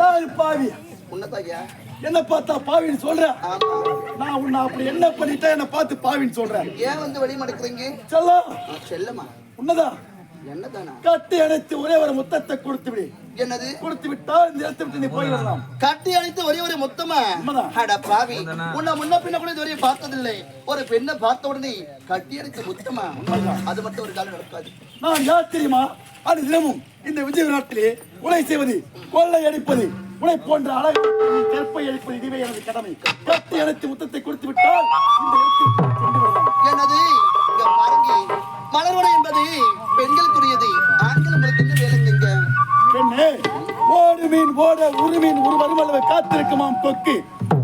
யாரு பாவி? உன்னதாயா என்ன பார்த்தா பாவின்னு சொல்ற? நான் உன்னை அப்படி என்ன பண்ணிட்டா என்ன பார்த்து பாவின்னு சொல்றேன்? ஏன் வந்து வெளியே மடக்குறீங்க? செல்லம் செல்லமா உன்னதா என்னதானா? கட்டி அணைத்து ஒரே ஒரு முத்தத்தை கொடுத்து விடு. என்னது? கொடுத்து விட்டால் இந்த இடத்தை விட்டு நீ போயிடலாம். கட்டி அணைத்து ஒரே ஒரு மொத்தமா? அட பாவி, உன்னை முன்ன பின்ன கூட இதுவரை பார்த்ததில்லை. ஒரு பெண்ணை பார்த்த உடனே கட்டி அணைத்து முத்தமா? அது மட்டும் ஒரு காலம் நடக்காது. நான் யார் தெரியுமா? அது தினமும் இந்த விஜய நாட்டிலே கொலை செய்வது, கொள்ளை அடிப்பது, உனை போன்ற அழகு கற்பை அளிப்பது இதுவே எனது கடமை. கட்டி அணைத்து முத்தத்தை கொடுத்து விட்டால் இந்த இடத்தில் கொண்டு வரலாம். என்னது? இங்க பாருங்க, மலர்வடை என்பது பெண்களுக்குரியது. ஆண்கள் உங்களுக்கு என்ன வேலைங்க? பெண்ணே, ஓடு மீன் ஓட ஒரு மீன் ஒரு வருமளவை காத்திருக்குமாம் கொக்கு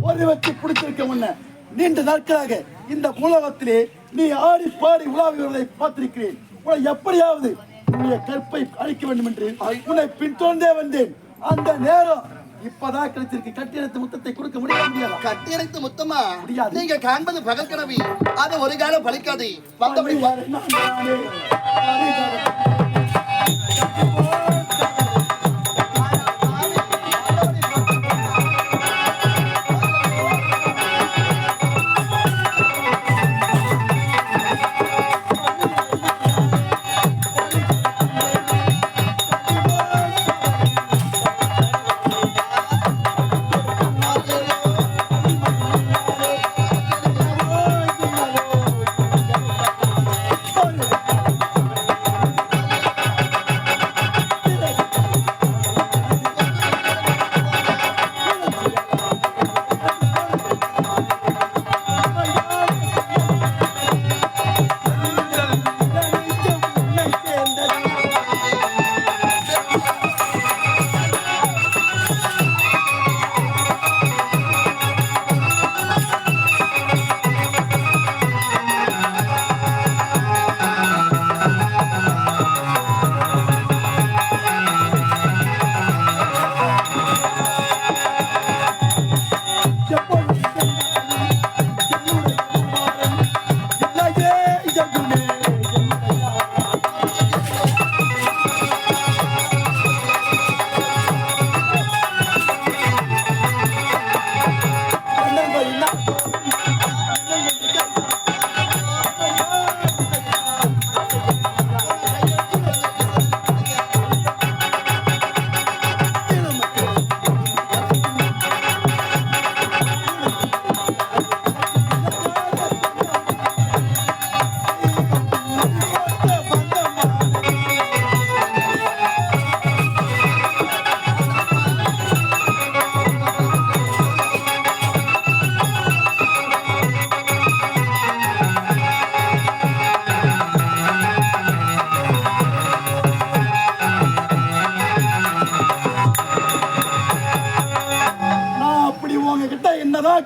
ஒரு வச்சு பிடிச்சிருக்க முன்ன நீண்ட நாட்களாக இந்த உலகத்திலே நீ ஆடி பாடி உலாவி வருவதை பார்த்திருக்கிறேன். உன்னை எப்படியாவது உன்னுடைய கற்பை அழிக்க வேண்டும் என்று உன்னை பின்தொடர்ந்தே வந்தேன். அந்த நேரம் இப்பதான் கிடைச்சிருக்கு. கட்டியணைத்து முத்தத்தை கொடுக்க முடியாது. கட்டியணைத்து முத்தமா? முடியாது. நீங்க காண்பது பகல் கனவு. அது ஒரு காலம் பலிக்காது. வந்தபடி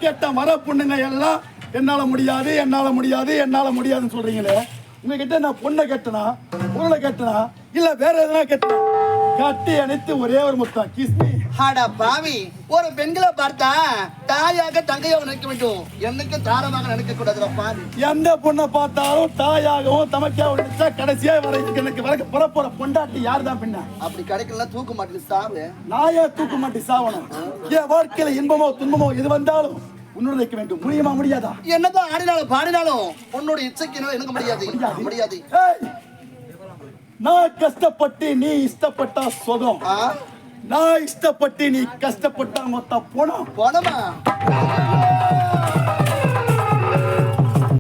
கேட்ட மர பொண்ணுங்க எல்லாம் என்னால முடியாது என்னால முடியாது என்னால முடியாதுன்னு சொல்றீங்களே. உங்ககிட்ட நான் பொண்ணை கட்டினா பொருளை கட்டினா இல்ல வேற எதனா கட்டினா கட்டி அணைத்து ஒரே ஒரு முத்தம் கிஸ்மி. ஹாடா பாவி, ஒரு பெண்களை பார்த்தா தாயாக தங்கையாக நினைக்க வேண்டும். என்னைக்கு தாரமாக நினைக்க கூடாதுல பாவி. எந்த பொண்ணை பார்த்தாலும் தாயாகவும் தமக்கையாகவும் நினைச்சா கடைசியா எனக்கு வரைக்கும் புறப்போற பொண்டாட்டி யார் தான் பின்ன? அப்படி கிடைக்கலாம் தூக்க மாட்டேன் சாவு. நாயா தூக்க மாட்டி சாவணும். என் வாழ்க்கையில இன்பமோ துன்பமோ எது வந்தாலும் உன்னோட வைக்க வேண்டும். முடியுமா முடியாதா? என்னதான் ஆடினாலும் பாடினாலும் உன்னோட இச்சைக்கு எனக்கு முடியாது முடியாது. நான் கஷ்டப்பட்டு நீ இஷ்டப்பட்டா சுகம், நான் இஷ்டப்பட்டு நீ கஷ்டப்பட்டா மொத்த போனோம் போனமா